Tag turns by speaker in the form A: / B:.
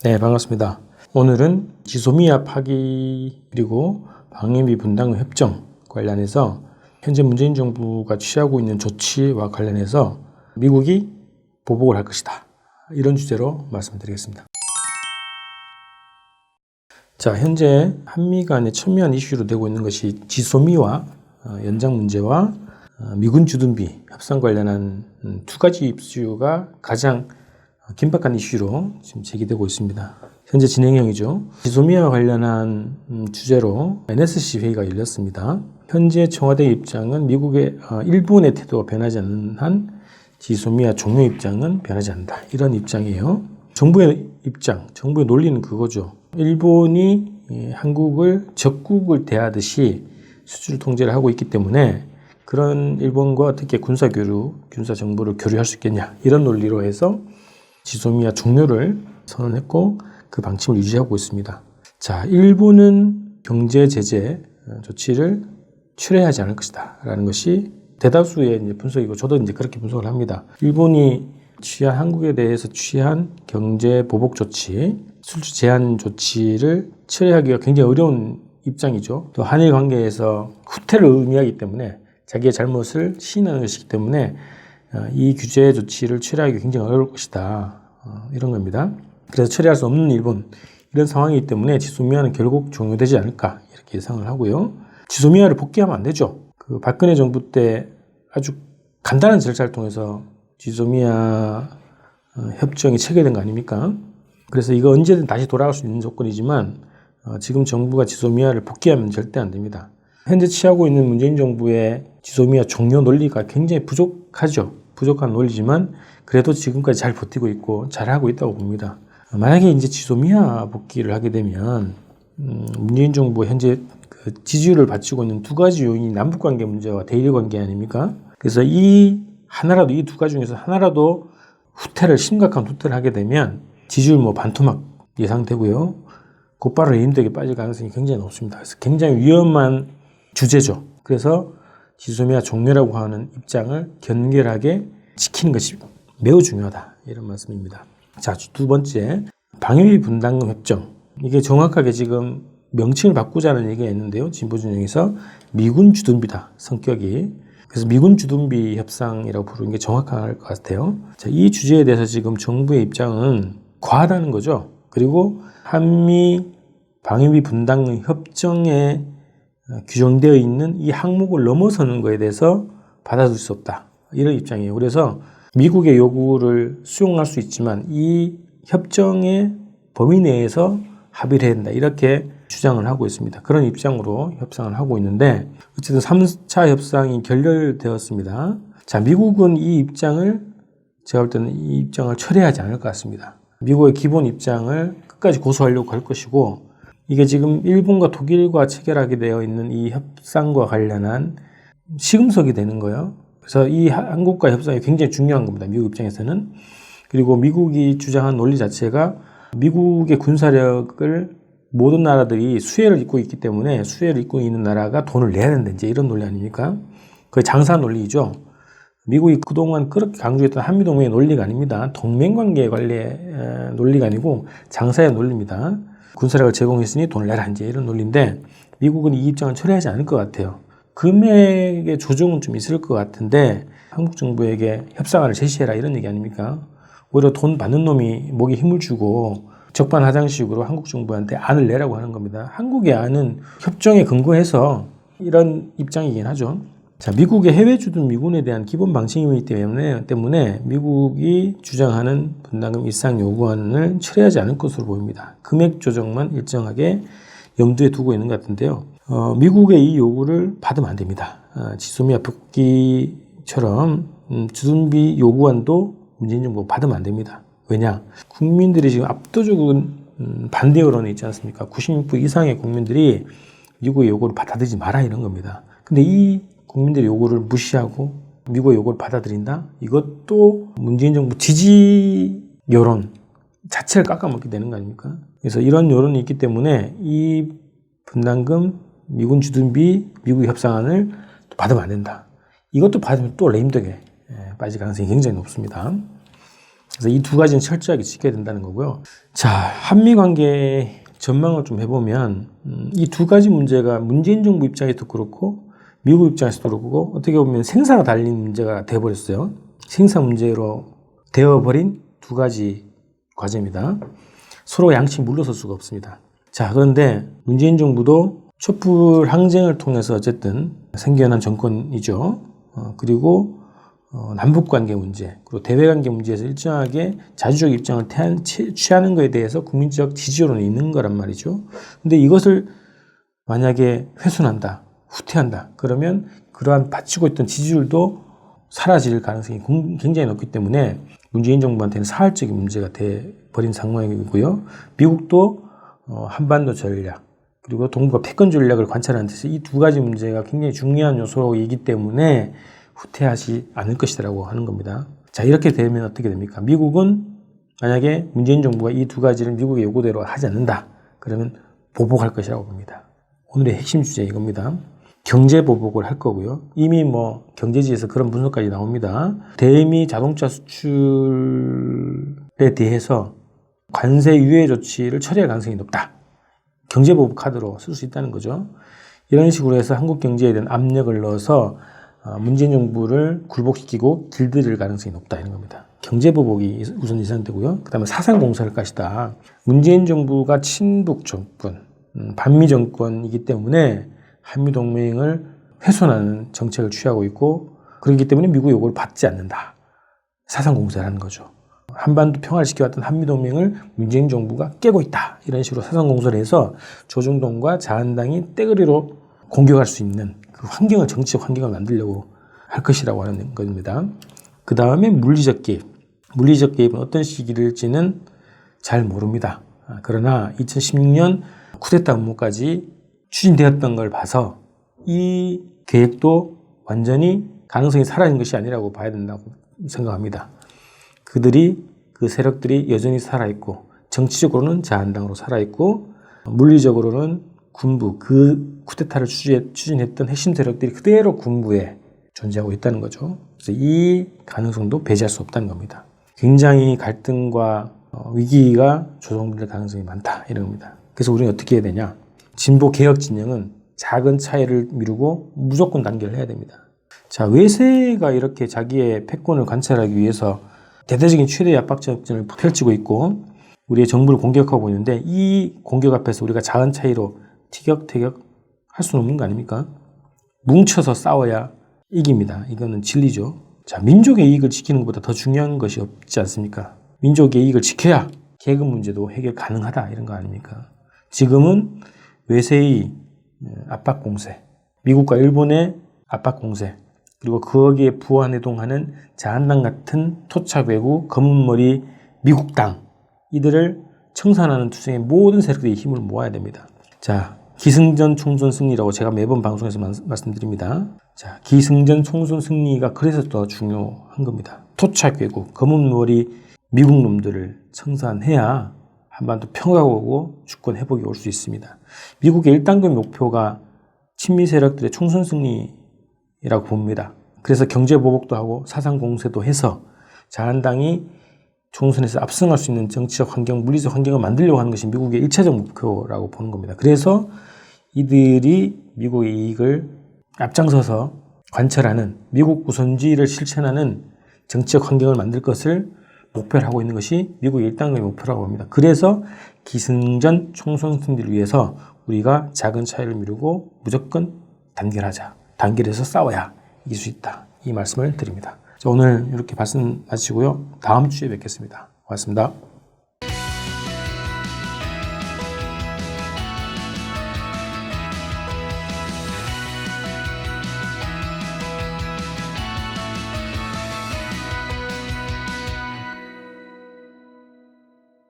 A: 네, 반갑습니다. 오늘은 지소미아 파기 그리고 방위비 분담금 협정 관련해서 현재 문재인 정부가 취하고 있는 조치와 관련해서 미국이 보복을 할 것이다. 이런 주제로 말씀드리겠습니다. 자, 현재 한미 간의 첨예한 이슈로 되고 있는 것이 지소미아 연장 문제와 미군 주둔비 협상 관련한 두 가지 이슈가 가장 긴박한 이슈로 지금 제기되고 있습니다. 현재 진행형이죠. 지소미아와 관련한 주제로 NSC 회의가 열렸습니다. 현재 청와대 입장은 미국의 일본의 태도가 변하지 않는 한 지소미아 종료 입장은 변하지 않는다. 이런 입장이에요. 정부의 입장, 정부의 논리는 그거죠. 일본이 한국을 적국을 대하듯이 수출 통제를 하고 있기 때문에 그런 일본과 어떻게 군사 정보를 교류할 수 있겠냐. 이런 논리로 해서 지소미아 종료를 선언했고 그 방침을 유지하고 있습니다. 자, 일본은 경제 제재 조치를 철회하지 않을 것이다 라는 것이 대다수의 이제 분석이고 저도 이제 그렇게 분석을 합니다. 일본이 한국에 대해서 취한 경제 보복 조치, 수출 제한 조치를 철회하기가 굉장히 어려운 입장이죠. 또 한일 관계에서 후퇴를 의미하기 때문에 자기의 잘못을 시인하는 것이기 때문에 이 규제 조치를 철회하기가 굉장히 어려울 것이다. 이런 겁니다. 그래서 철회할 수 없는 일본, 이런 상황이기 때문에 지소미아는 결국 종료되지 않을까 이렇게 예상을 하고요. 지소미아를 복귀하면 안 되죠. 그 박근혜 정부 때 아주 간단한 절차를 통해서 지소미아 협정이 체결된 거 아닙니까? 그래서 이거 언제든 다시 돌아갈 수 있는 조건이지만 지금 정부가 지소미아를 복귀하면 절대 안 됩니다. 현재 취하고 있는 문재인 정부의 지소미아 종료 논리가 굉장히 부족하죠. 부족한 논리지만 그래도 지금까지 잘 버티고 있고 잘하고 있다고 봅니다. 만약에 이제 지소미아 복귀를 하게 되면 문재인 정부 현재 그 지지율을 받치고 있는 두 가지 요인이 남북관계 문제와 대일관계 아닙니까? 그래서 이 두 가지 중에서 하나라도 심각한 후퇴를 하게 되면 지지율 반토막 예상되고요. 곧바로 레임덕에 빠질 가능성이 굉장히 높습니다. 그래서 굉장히 위험한 주제죠. 그래서 지소미아 종료라고 하는 입장을 견결하게 지키는 것이 매우 중요하다. 이런 말씀입니다. 자, 두 번째, 방위비 분담금 협정. 이게 정확하게 지금 명칭을 바꾸자는 얘기가 있는데요. 진보진영에서 미군 주둔비다. 성격이. 그래서 미군 주둔비 협상이라고 부르는 게 정확할 것 같아요. 자, 이 주제에 대해서 지금 정부의 입장은 과하다는 거죠. 그리고 한미 방위비 분담금 협정에 규정되어 있는 이 항목을 넘어서는 것에 대해서 받아들일 수 없다. 이런 입장이에요. 그래서 미국의 요구를 수용할 수 있지만 이 협정의 범위 내에서 합의를 해야 된다. 이렇게 주장을 하고 있습니다. 그런 입장으로 협상을 하고 있는데 어쨌든 3차 협상이 결렬되었습니다. 자, 미국은 제가 볼 때는 이 입장을 철회하지 않을 것 같습니다. 미국의 기본 입장을 끝까지 고수하려고 할 것이고 이게 지금 일본과 독일과 체결하게 되어 있는 이 협상과 관련한 시금석이 되는 거예요. 그래서 이 한국과 협상이 굉장히 중요한 겁니다. 미국 입장에서는. 그리고 미국이 주장한 논리 자체가 미국의 군사력을 모든 나라들이 수혜를 입고 있기 때문에 수혜를 입고 있는 나라가 돈을 내야 된다. 이제 이런 논리 아닙니까? 거의 장사 논리이죠. 미국이 그동안 그렇게 강조했던 한미동맹의 논리가 아닙니다. 동맹관계 관리의 논리가 아니고 장사의 논리입니다. 군사력을 제공했으니 돈을 내라. 이제 이런 논리인데 미국은 이 입장을 철회하지 않을 것 같아요. 금액의 조정은 좀 있을 것 같은데 한국 정부에게 협상안을 제시해라 이런 얘기 아닙니까? 오히려 돈 받는 놈이 목에 힘을 주고 적반하장식으로 한국 정부한테 안을 내라고 하는 겁니다. 한국의 안은 협정에 근거해서 이런 입장이긴 하죠. 자, 미국의 해외 주둔 미군에 대한 기본 방침이기 때문에 미국이 주장하는 분담금 일상 요구안을 철회하지 않을 것으로 보입니다. 금액 조정만 일정하게 염두에 두고 있는 것 같은데요. 미국의 이 요구를 받으면 안 됩니다. 지소미아 복귀처럼 주둔비 요구안도 문재인 정부가 받으면 안 됩니다. 왜냐? 국민들이 지금 압도적인 반대 여론이 있지 않습니까? 96% 이상의 국민들이 미국의 요구를 받아들이지 마라 이런 겁니다. 근데 이 국민들의 요구를 무시하고 미국의 요구를 받아들인다? 이것도 문재인 정부 지지 여론 자체를 깎아먹게 되는 거 아닙니까? 그래서 이런 여론이 있기 때문에 이 분담금, 미군 주둔비, 미국 협상안을 받으면 안 된다. 이것도 받으면 또 레임덕에 빠질 가능성이 굉장히 높습니다. 그래서 이 두 가지는 철저하게 지켜야 된다는 거고요. 자, 한미 관계 전망을 좀 해보면 이 두 가지 문제가 문재인 정부 입장에서도 그렇고 미국 입장에서도 그렇고 어떻게 보면 생사가 달린 문제가 되어버렸어요. 생사 문제로 되어버린 두 가지 과제입니다. 서로 양측 물러설 수가 없습니다. 자, 그런데 문재인 정부도 촛불 항쟁을 통해서 어쨌든 생겨난 정권이죠. 그리고 남북관계 문제, 그리고 대외관계 문제에서 일정하게 자주적 입장을 취하는 것에 대해서 국민적 지지율은 있는 거란 말이죠. 근데 이것을 만약에 훼손한다, 후퇴한다, 그러면 그러한 받치고 있던 지지율도 사라질 가능성이 굉장히 높기 때문에 문재인 정부한테는 사활적인 문제가 돼버린 상황이고요. 미국도 한반도 전략, 그리고 동북아 패권 전략을 관찰하는 데서 이 두 가지 문제가 굉장히 중요한 요소이기 때문에 후퇴하지 않을 것이라고 하는 겁니다. 자, 이렇게 되면 어떻게 됩니까? 미국은 만약에 문재인 정부가 이 두 가지를 미국의 요구대로 하지 않는다, 그러면 보복할 것이라고 봅니다. 오늘의 핵심 주제 이겁니다. 경제 보복을 할 거고요. 이미 경제지에서 그런 분석까지 나옵니다. 대미 자동차 수출에 대해서 관세 유예 조치를 처리할 가능성이 높다. 경제 보복 카드로 쓸 수 있다는 거죠. 이런 식으로 해서 한국 경제에 대한 압력을 넣어서 문재인 정부를 굴복시키고 길들일 가능성이 높다, 이런 겁니다. 경제 보복이 우선 예상되고요. 그 다음에 사상 공세를 것이다. 문재인 정부가 친북 정권, 반미 정권이기 때문에 한미동맹을 훼손하는 정책을 취하고 있고, 그렇기 때문에 미국의 요구를 받지 않는다. 사상 공세를 하는 거죠. 한반도 평화를 지켜왔던 한미동맹을 문재인 정부가 깨고 있다, 이런 식으로 사상 공세를 해서 조중동과 자한당이 떼거리로 공격할 수 있는 그 환경을, 정치적 환경을 만들려고 할 것이라고 하는 겁니다. 그 다음에 물리적 개입. 물리적 개입은 어떤 시기일지는 잘 모릅니다. 그러나 2016년 쿠데타 음모까지 추진되었던 걸 봐서 이 계획도 완전히 가능성이 사라진 것이 아니라고 봐야 된다고 생각합니다. 그 세력들이 여전히 살아있고, 정치적으로는 자한당으로 살아있고, 물리적으로는 군부, 그 쿠데타를 추진했던 핵심 세력들이 그대로 군부에 존재하고 있다는 거죠. 그래서 이 가능성도 배제할 수 없다는 겁니다. 굉장히 갈등과 위기가 조성될 가능성이 많다, 이런 겁니다. 그래서 우리는 어떻게 해야 되냐? 진보 개혁 진영은 작은 차이를 미루고 무조건 단결을 해야 됩니다. 자, 외세가 이렇게 자기의 패권을 관찰하기 위해서 대대적인 최대의 압박 정책을 펼치고 있고 우리의 정부를 공격하고 있는데, 이 공격 앞에서 우리가 작은 차이로 티격태격 할 수는 없는 거 아닙니까? 뭉쳐서 싸워야 이깁니다. 이거는 진리죠. 자, 민족의 이익을 지키는 것보다 더 중요한 것이 없지 않습니까? 민족의 이익을 지켜야 계급 문제도 해결 가능하다, 이런 거 아닙니까? 지금은 외세의 압박 공세, 미국과 일본의 압박 공세, 그리고 거기에 부안해동하는 자한당 같은 토착 외구 검은머리 미국당, 이들을 청산하는 투쟁의 모든 세력들이 힘을 모아야 됩니다. 자, 기승전 총선 승리라고 제가 매번 방송에서 말씀드립니다. 자, 기승전 총선 승리가 그래서 더 중요한 겁니다. 토착 외구 검은머리 미국 놈들을 청산해야 한반도 평화가 오고 주권 회복이 올 수 있습니다. 미국의 1단계 목표가 친미 세력들의 총선 승리라고 봅니다. 그래서 경제 보복도 하고 사상 공세도 해서 자한당이 총선에서 압승할 수 있는 정치적 환경, 물리적 환경을 만들려고 하는 것이 미국의 1차적 목표라고 보는 겁니다. 그래서 이들이 미국의 이익을 앞장서서 관철하는, 미국 우선주의를 실천하는 정치적 환경을 만들 것을 목표를 하고 있는 것이 미국의 1단계 목표라고 합니다. 그래서 기승전 총선 승리를 위해서 우리가 작은 차이를 미루고 무조건 단결하자. 단결해서 싸워야 이길 수 있다. 이 말씀을 드립니다. 자, 오늘 이렇게 말씀 마치고요. 다음 주에 뵙겠습니다. 고맙습니다.